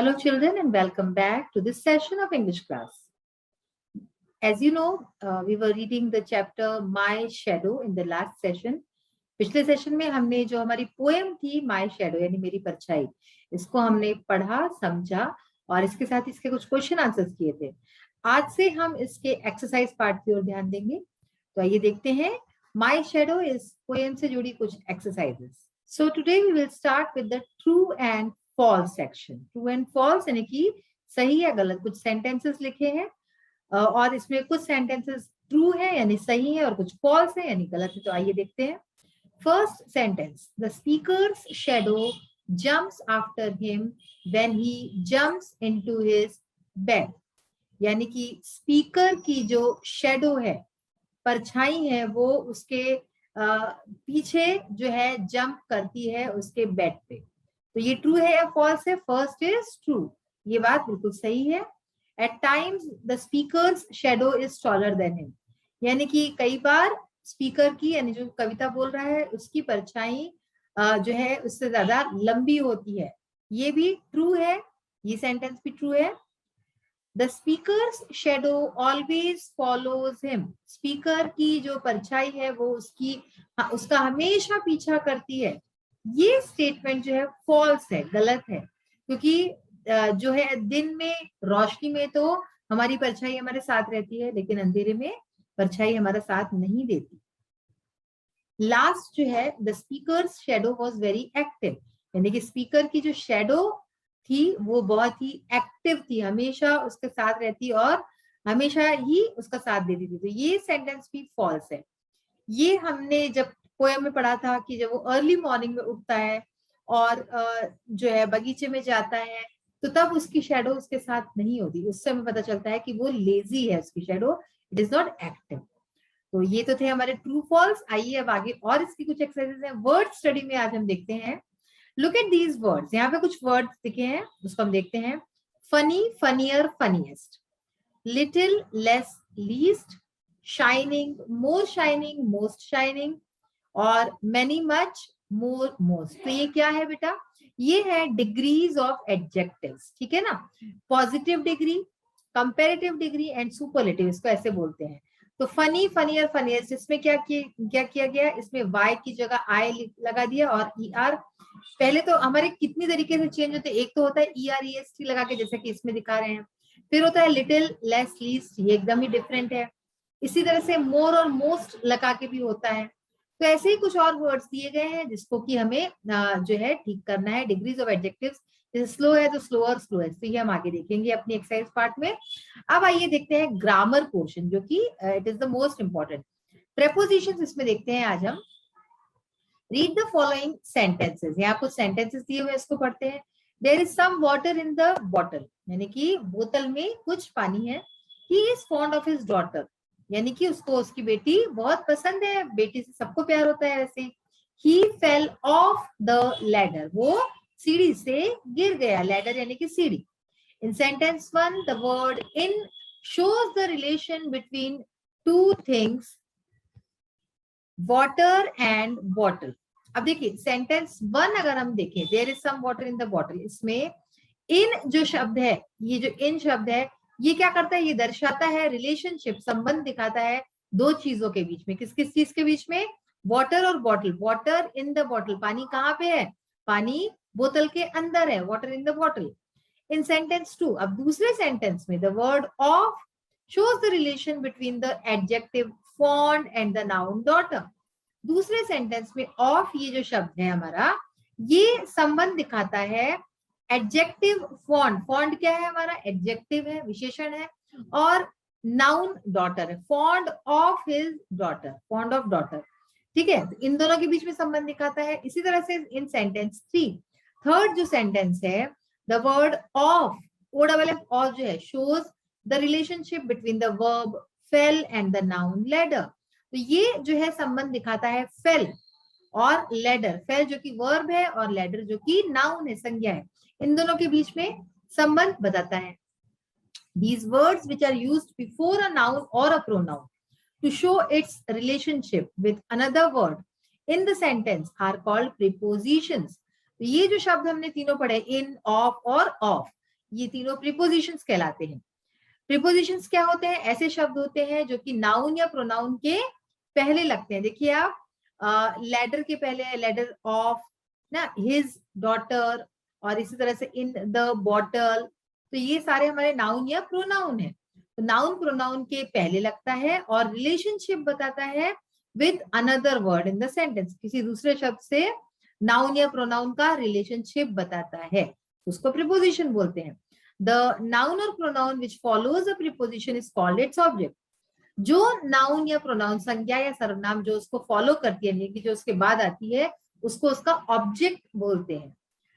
Hello children and welcome back to this session of English class. As you know, we were reading the chapter My Shadow in the last session. पिछले session में हमने जो हमारी poem थी माई shadow यानी मेरी परछाई, इसको हमने पढ़ा, समझा और इसके साथ इसके कुछ क्वेश्चन आंसर्स किए थे. आज से हम इसके एक्सरसाइज पार्ट की ओर ध्यान देंगे. तो आइए देखते हैं माई शैडो इस पोएम से जुड़ी कुछ exercises. So today we will start with the true and false section. True and false यानी कि सही या गलत कुछ सेंटेंसेस लिखे हैं और इसमें कुछ सेंटेंसेस ट्रू है यानी सही है और कुछ फॉल्स है यानी गलत है. तो आइए देखते हैं. First sentence, the speaker's shadow jumps after him when he jumps into his bed. यानी कि स्पीकर की जो शेडो है, परछाई है, वो उसके पीछे जो है जंप करती है उसके बेड पे. तो ये ट्रू है या फॉल्स है? फर्स्ट इज ट्रू, ये बात बिल्कुल सही है. At times the speaker's shadow is taller than him. यानी कि कई बार स्पीकर की यानी जो कविता बोल रहा है उसकी परछाई जो है उससे ज्यादा लंबी होती है. ये भी ट्रू है, ये सेंटेंस भी ट्रू है. The speakers shadow always follows him. Speaker की जो परछाई है वो उसका हमेशा पीछा करती है. ये स्टेटमेंट जो है फॉल्स है, गलत है, क्योंकि जो है दिन में रोशनी में तो हमारी परछाई हमारे साथ रहती है, लेकिन अंधेरे में परछाई हमारा साथ नहीं देती. लास्ट जो है the speakers shadow was very active. यानी कि स्पीकर की जो शेडो थी वो बहुत ही एक्टिव थी, हमेशा उसके साथ रहती और हमेशा ही उसका साथ देती थी. तो ये सेंटेंस भी फॉल्स है. ये हमने जब पोएम में पढ़ा था कि जब वो अर्ली मॉर्निंग में उठता है और जो है बगीचे में जाता है तो तब उसकी शेडो उसके साथ नहीं होती. उससे हमें पता चलता है कि वो लेजी है, उसकी shadow, it is not active. तो ये तो थे हमारे ट्रू फॉल्स. आइए अब आगे और इसकी कुछ एक्सरसाइजेस हैं. वर्ड स्टडी में आज हम देखते हैं. Look at these words. यहाँ पे कुछ वर्ड्स दिखे हैं, उसको हम देखते हैं. Funny, funnier, funniest. Little, less, least. Shining, more shining, most shining. और मैनी, मच, मोर, मोस्ट. तो ये क्या है बेटा? ये है डिग्रीज ऑफ एडजेक्टिव्स. ठीक है ना? Positive degree, comparative degree and superlative, इसको ऐसे बोलते हैं. तो फनी, फनियर, फनीएस्ट, इसमें क्या किया गया? इसमें वाई की जगह आई लगा दिया और ER. पहले तो हमारे कितनी तरीके से चेंज होते हैं. एक तो होता है EREST लगा के, जैसे कि इसमें दिखा रहे हैं. फिर होता है लिटिल, लेस, लीस्ट, ये एकदम ही डिफरेंट है. इसी तरह से मोर और मोस्ट लगा के भी होता है. तो ऐसे ही कुछ और वर्ड्स दिए गए हैं जिसको कि हमें जो है ठीक करना है. डिग्रीज ऑफ एडजेक्टिव्स, जैसे स्लो है तो स्लोअर, स्लोएस्ट. तो ये हम आगे देखेंगे अपनी एक्सरसाइज पार्ट में. अब आइए देखते हैं ग्रामर पोर्शन, जो कि it is the most important. Prepositions इसमें देखते हैं आज हम. Read the following sentences. यहाँ कुछ सेंटेंसेस दिए हुए, इसको पढ़ते हैं. There is some water in the bottle. यानी कि बोतल में कुछ पानी है. He is fond of his daughter. यानी कि उसको उसकी बेटी बहुत पसंद है. बेटी से सबको प्यार होता है वैसे. ही फेल ऑफ द लैडर. वो सीढ़ी से गिर गया. लैडर यानी कि सीढ़ी. In sentence 1, the word in shows the relation between two things, water and bottle. अब देखिए सेंटेंस 1 अगर हम देखें, there is some water in the bottle, इसमें in जो शब्द है, ये जो in शब्द है, ये क्या करता है? ये दर्शाता है रिलेशनशिप, संबंध दिखाता है दो चीजों के बीच में. किस किस चीज के बीच में? वाटर और bottle. Water in the bottle, पानी कहाँ पे है? पानी बोतल के अंदर है. Water in the bottle. In sentence 2, अब दूसरे सेंटेंस में the word of shows the relation between the adjective fond and the noun daughter. दूसरे सेंटेंस में of ये जो शब्द है हमारा, ये संबंध दिखाता है एडजेक्टिव fond. fond क्या है हमारा? एडजेक्टिव है, विशेषण है. और नाउन डॉटर है. fond of his daughter, fond of daughter. ठीक है, इन दोनों के बीच में संबंध दिखाता है. इसी तरह से इन सेंटेंस 3, थर्ड जो सेंटेंस है, the word of, of जो है, shows the relationship between the verb fell and the noun ladder. तो ये जो है संबंध दिखाता है fell और ladder. fell जो कि verb है और ladder जो कि noun है, संज्ञा है. इन दोनों के बीच में संबंध बताता है. These words which are used before a noun or a pronoun to show its relationship with another word in the sentence are called prepositions. तो ये जो शब्द हमने तीनों पढ़े, इन, ऑफ और ऑफ, ये तीनों प्रीपोजिशंस कहलाते हैं। प्रीपोजिशंस क्या होते हैं? ऐसे शब्द होते हैं जो कि नाउन या प्रोनाउन के पहले लगते हैं। देखिए आप, लेडर के पहले लेडर ऑफ ना, हिज डॉटर, और इसी तरह से इन द बॉटल, तो ये सारे हमारे नाउन या प्रोनाउन है। तो नाउन प्रोनाउन के पहले लगता है और रिलेशनशिप बताता है with another word in the sentence, किसी दूसरे शब्द से नाउन या प्रोनाउन का रिलेशनशिप बताता है, उसको प्रीपोजिशन बोलते हैं। The noun or pronoun which follows a preposition is called its object. जो नाउन या प्रोनाउन, संज्ञा या सर्वनाम जो उसको फॉलो करती है, कि जो उसके बाद आती है, उसको उसका ऑब्जेक्ट बोलते हैं।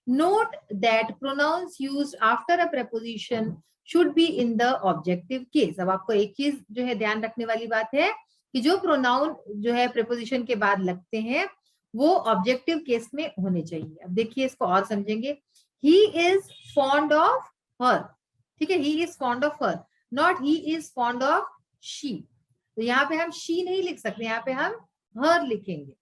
Note that pronouns used after a preposition should be in the objective case. अब आपको एक चीज जो है ध्यान रखने वाली बात है कि जो प्रोनाउन जो है preposition के बाद लगते हैं वो ऑब्जेक्टिव केस में होने चाहिए। अब देखिए इसको और समझेंगे। He is fond of her, ठीक है, he is fond of her, not he is fond of she. तो यहाँ पे हम she नहीं लिख सकते, यहाँ पे हम her लिखेंगे।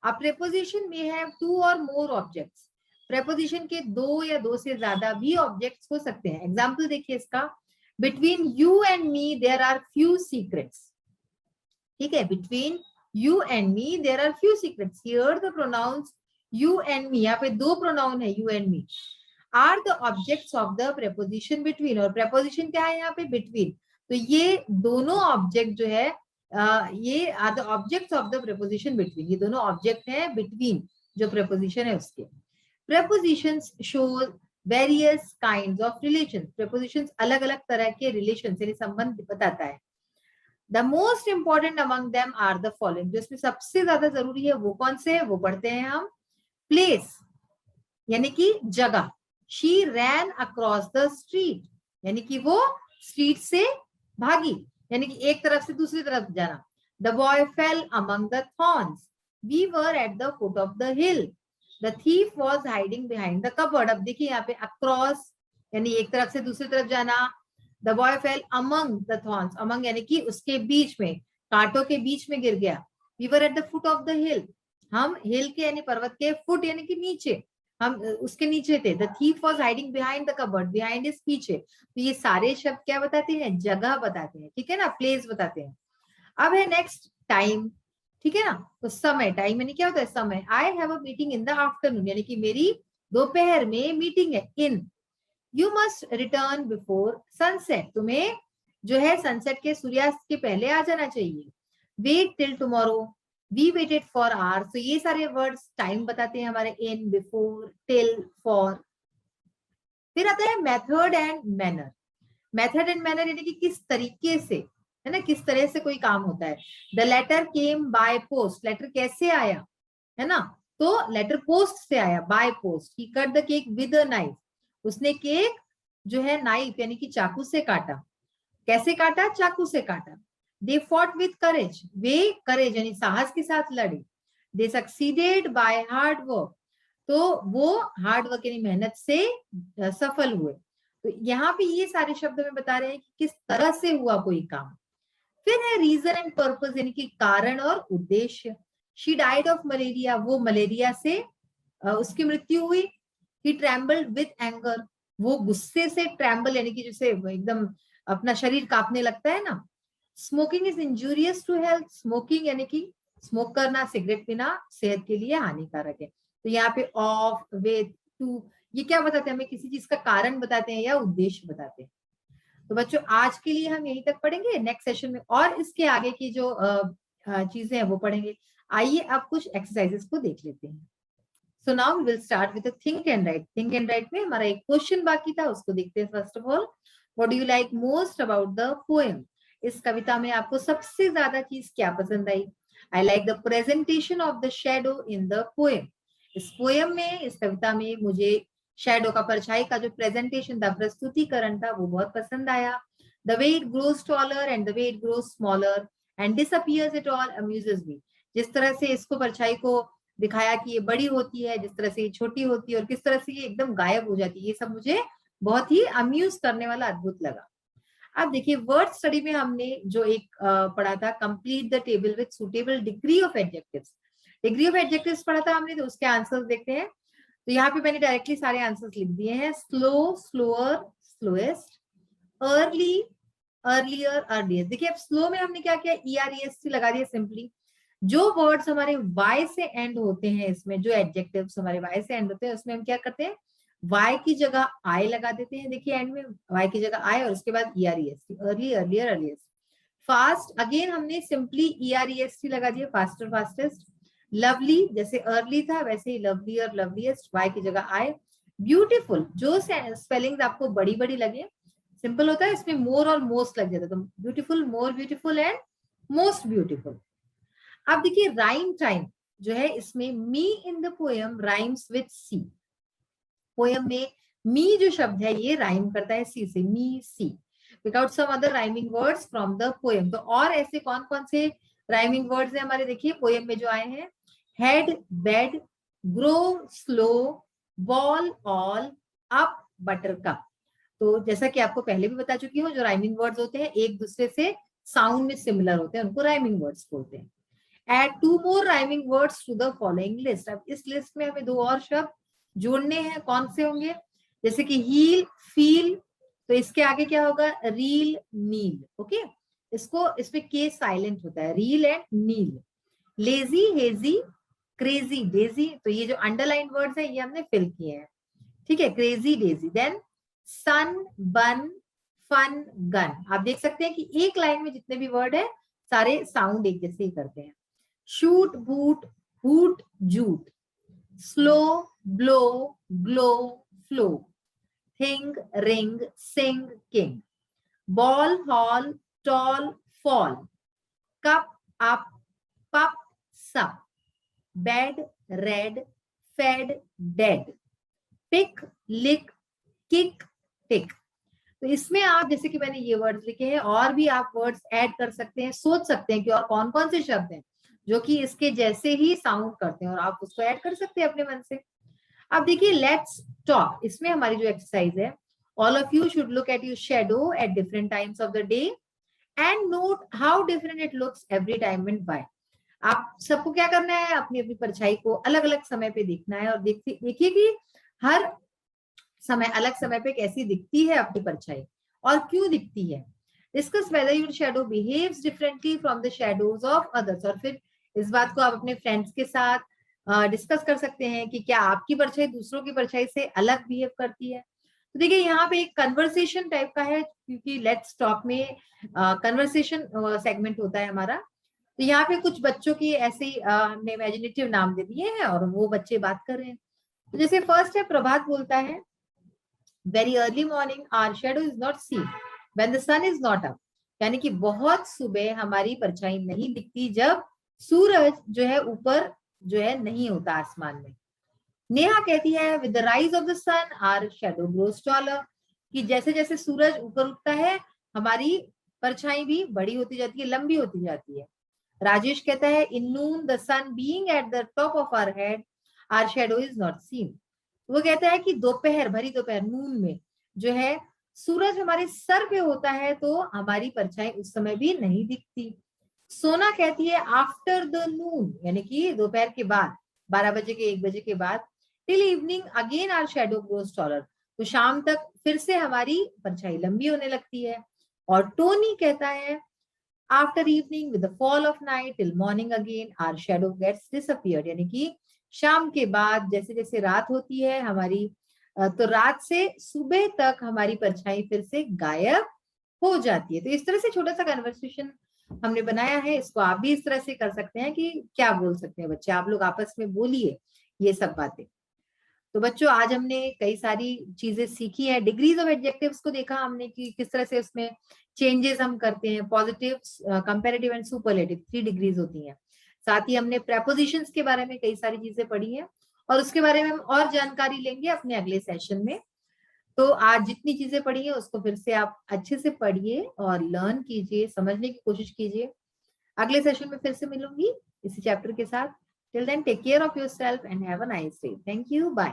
अब preposition में है two or more objects, preposition के दो या दो से ज्यादा भी ऑब्जेक्ट्स हो सकते हैं। एग्जाम्पल देखिए इसका, between you and me there are few secrets, ठीक है, between you and me there are few secrets. Here the pronouns you and me, यहाँ पे दो प्रोनाउन है you and me, are the objects of the preposition between, और preposition क्या है यहाँ पे? between। तो ये दोनों ऑब्जेक्ट जो है ये are the objects of the preposition between, ये दोनों ऑब्जेक्ट है between जो preposition है उसके। prepositions show various kinds of relations, prepositions अलग अलग तरह के relations यानी संबंध बताता है। The most important among them are the following, जो इसमें सबसे ज्यादा जरूरी है वो कौन से है, वो पढ़ते हैं हम। place यानी कि जगह, she ran across the street यानी कि वो स्ट्रीट से भागी, यानी कि एक तरफ से दूसरी तरफ जाना। The boy fell among the thorns, we were at the foot of the hill, the thief was hiding behind the cupboard। अब देखिए यहाँ पे across यानी एक तरफ से दूसरी तरफ जाना। The boy fell among the thorns, among यानी कि उसके बीच में, कांटों के बीच में गिर गया। We were at the foot of the hill, हम हिल के यानी पर्वत के, फुट यानी कि नीचे, हम उसके नीचे थे। The thief was hiding behind the cupboard, behind is पीछे। तो ये सारे शब्द क्या बताते हैं? जगह बताते हैं, ठीक है ना, प्लेस बताते हैं। अब है नेक्स्ट टाइम, ठीक है ना, तो समय, टाइम यानी क्या होता है? समय। I have a meeting in the afternoon यानी कि मेरी दोपहर में मीटिंग है। In, you must return before sunset, तुम्हें जो है सनसेट के, सूर्यास्त के पहले आ जाना चाहिए। Wait till tomorrow, we waited for hours. तो ये सारे वर्ड्स टाइम बताते हैं हमारे, इन, बिफोर, टिल, फॉर। फिर आता है method and manner. Method and manner यानी कि किस तरीके से, है ना, किस तरह से कोई काम होता है। The letter came by post, letter कैसे आया, है ना, तो लेटर पोस्ट से आया, by post. He cut the cake with a knife, उसने केक जो है नाइफ यानी कि चाकू से काटा। कैसे काटा? चाकू से काटा। दे फॉट विथ करेज, वे करेज यानी साहस के साथ लड़े। दे सक्सीडेड बाय हार्ड वर्क, तो वो हार्ड वर्क यानी मेहनत से सफल हुए। तो यहाँ पे ये सारे शब्द में बता रहे हैं कि किस तरह से हुआ कोई काम। फिर है रीजन एंड पर्पस यानी कि कारण और उद्देश्य। शी डाइड ऑफ मलेरिया, वो मलेरिया से उसकी मृत्यु हुई। ही ट्रैम्बल्ड विथ एंगर, वो गुस्से से, ट्रैम्बल यानी कि जैसे एकदम अपना शरीर कांपने लगता है ना। Smoking is injurious to health, smoking यानी कि स्मोक करना, सिगरेट पीना सेहत के लिए हानिकारक है। तो यहाँ पे ऑफ, विथ, टू, ये क्या बताते हैं? हमें किसी चीज का कारण बताते हैं या उद्देश्य बताते हैं। तो बच्चों आज के लिए हम यहीं तक पढ़ेंगे, नेक्स्ट सेशन में और इसके आगे की जो चीजें हैं वो पढ़ेंगे। आइए अब कुछ एक्सरसाइजेस को देख लेते हैं। So now we will start with think and write. Think and write में हमारा एक क्वेश्चन बाकी था, उसको देखते हैं। First of all, what do you like most about the poem? इस कविता में आपको सबसे ज्यादा चीज क्या पसंद आई? I like the presentation of the shadow in the poem. इस पोएम में, इस कविता में मुझे शैडो का, परछाई का जो प्रेजेंटेशन था, प्रस्तुतिकरण था, वो बहुत पसंद आया। The way it grows taller and the way it grows smaller and disappears it all amuses me. जिस तरह से इसको, परछाई को दिखाया कि ये बड़ी होती है, जिस तरह से ये छोटी होती है, और किस तरह से ये एकदम गायब हो जाती है, ये सब मुझे बहुत ही अम्यूज करने वाला, अद्भुत लगा। अब देखिए वर्ड स्टडी में हमने जो एक पढ़ा था, complete the table with suitable degree of adjectives. Degree of adjectives पढ़ा था हमने, तो उसके आंसर्स देखते हैं। तो यहाँ पे मैंने डायरेक्टली सारे आंसर्स लिख दिए हैं। Slow, slower, slowest, early, earlier, earliest. देखिए अब स्लो में हमने क्या किया, EREST लगा दिया सिंपली। जो वर्ड्स हमारे वाई से एंड होते हैं, इसमें जो एडजेक्टिव्स हमारे वाई से एंड होते हैं, उसमें हम क्या करते हैं, वाई की जगह आई लगा देते हैं। देखिए एंड में वाई की जगह आई और उसके बाद EREST, early, earlier, earliest. Fast, again हमने सिंपली EREST लगा दिया, फास्टर, फास्टेस्ट। लवली, जैसे अर्ली था वैसे ही लवलियर, लवलीएस्ट, वाई की जगह आई। ब्यूटीफुल, जो स्पेलिंग आपको बड़ी बड़ी लगे, सिंपल होता है, इसमें मोर और मोस्ट लग जाता है, तो beautiful, more beautiful and most beautiful. अब देखिए राइम टाइम जो है, इसमें me in the poem rhymes with see. Poem में मी जो शब्द है ये राइम करता है सी से, me see, without some other rhyming words from the poem. तो और ऐसे कौन कौन से राइमिंग वर्ड्स हैं हमारे, देखिए पोएम में जो आए हैं, head, bed, grow, slow, ball, all, up, buttercup. तो जैसा कि आपको पहले भी बता चुकी हूँ, जो राइमिंग वर्ड्स होते हैं एक दूसरे से साउंड में सिमिलर होते हैं, उनको राइमिंग वर्ड्स बोलते हैं। Add 2 more rhyming words to the following list। अब इस लिस्ट में हमें 2 और शब्द जोड़ने हैं, कौन से होंगे, जैसे कि हील, फील, तो इसके आगे क्या होगा, रील, नील। ओके, इसको, इसमें के साइलेंट होता है, reel and kneel. Lazy, hazy, crazy, daisy, तो ये जो अंडरलाइन वर्ड्स है ये हमने फिल किए हैं, ठीक है, क्रेजी, डेजी। देन सन, बन, फन, गन। आप देख सकते हैं कि एक लाइन में जितने भी वर्ड है सारे साउंड एक जैसे ही करते हैं। Shoot, boot, hoot, jute, slow, blow, glow, flow, thing, ring, sing, king, ball, hall, tall, fall, cup, up, pup, sup, bed, red, fed, dead, pick, lick, kick, tick. तो इसमें आप, जैसे कि मैंने ये वर्ड्स लिखे हैं, और भी आप वर्ड्स ऐड कर सकते हैं, सोच सकते हैं कि और कौन कौन से शब्द हैं जो कि इसके जैसे ही साउंड करते हैं, और आप उसको ऐड कर सकते हैं अपने मन से। अब देखिए लेट्स टॉक, इसमें हमारी जो एक्सरसाइज है, all of you should look at your shadow at different times of the day and note how different it looks every time and why. आप सबको क्या करना है, अपनी अपनी परछाई को अलग अलग समय पे देखना है और देखिए कि हर समय, अलग समय पे कैसी दिखती है अपनी परछाई और क्यों दिखती है। Discuss whether your shadow behaves differently from the shadows of others. और फिर इस बात को आप अपने फ्रेंड्स के साथ डिस्कस कर सकते हैं कि क्या आपकी परछाई दूसरों की परछाई से अलग बिहेव करती है। तो देखिए यहाँ पे एक कन्वर्सेशन टाइप का है, क्योंकि लेट्स टॉक में कन्वर्सेशन सेगमेंट होता है हमारा। तो यहाँ पे कुछ बच्चों की ऐसे ही हमने इमेजिनेटिव नाम दे दिए हैं और वो बच्चे बात कर रहे हैं। तो जैसे फर्स्ट है, प्रभात बोलता है, very early morning hour shadow is not seen when the sun is not up. यानी कि बहुत सुबह हमारी परछाई नहीं दिखती जब सूरज जो है ऊपर जो है नहीं होता आसमान में। नेहा कहती है, with the rise of the sun our shadow grows taller, कि जैसे जैसे सूरज ऊपर उठता है हमारी परछाई भी बड़ी होती जाती है, लंबी होती जाती है। राजेश कहता है, in noon the sun being at the top of our head our shadow is not seen. वो कहता है कि दोपहर, भरी दोपहर, नून में जो है सूरज हमारे सर पे होता है तो हमारी परछाई उस समय भी नहीं दिखती। सोना कहती है, आफ्टर द नून, यानी कि दोपहर के बाद, 12 बजे के 1 बजे के बाद, till evening again our shadow grows taller, तो शाम तक फिर से हमारी परछाई लंबी होने लगती है। और टोनी कहता है, after evening with the fall of night till morning again our shadow gets disappeared, यानी कि शाम के बाद जैसे जैसे रात होती है हमारी, तो रात से सुबह तक हमारी परछाई फिर से गायब हो जाती है। तो इस तरह से छोटा सा कन्वर्सेशन हमने बनाया है, इसको आप भी इस तरह से कर सकते हैं कि क्या बोल सकते हैं बच्चे, आप लोग आपस में बोलिए ये सब बातें। तो बच्चों आज हमने कई सारी चीजें सीखी है। डिग्रीज ऑफ एडजेक्टिव्स को देखा हमने कि किस तरह से उसमें चेंजेस हम करते हैं, positive, comparative and superlative, 3 degrees होती हैं। साथ ही हमने प्रेपोजिशंस के बारे में कई सारी चीजें पढ़ी हैं और उसके बारे में हम और जानकारी लेंगे अपने अगले सेशन में। तो आज जितनी चीजें पढ़ी है उसको फिर से आप अच्छे से पढ़िए और लर्न कीजिए, समझने की कोशिश कीजिए। अगले सेशन में फिर से मिलूंगी इसी चैप्टर के साथ। Till then take care of yourself and have a nice day. Thank you, bye.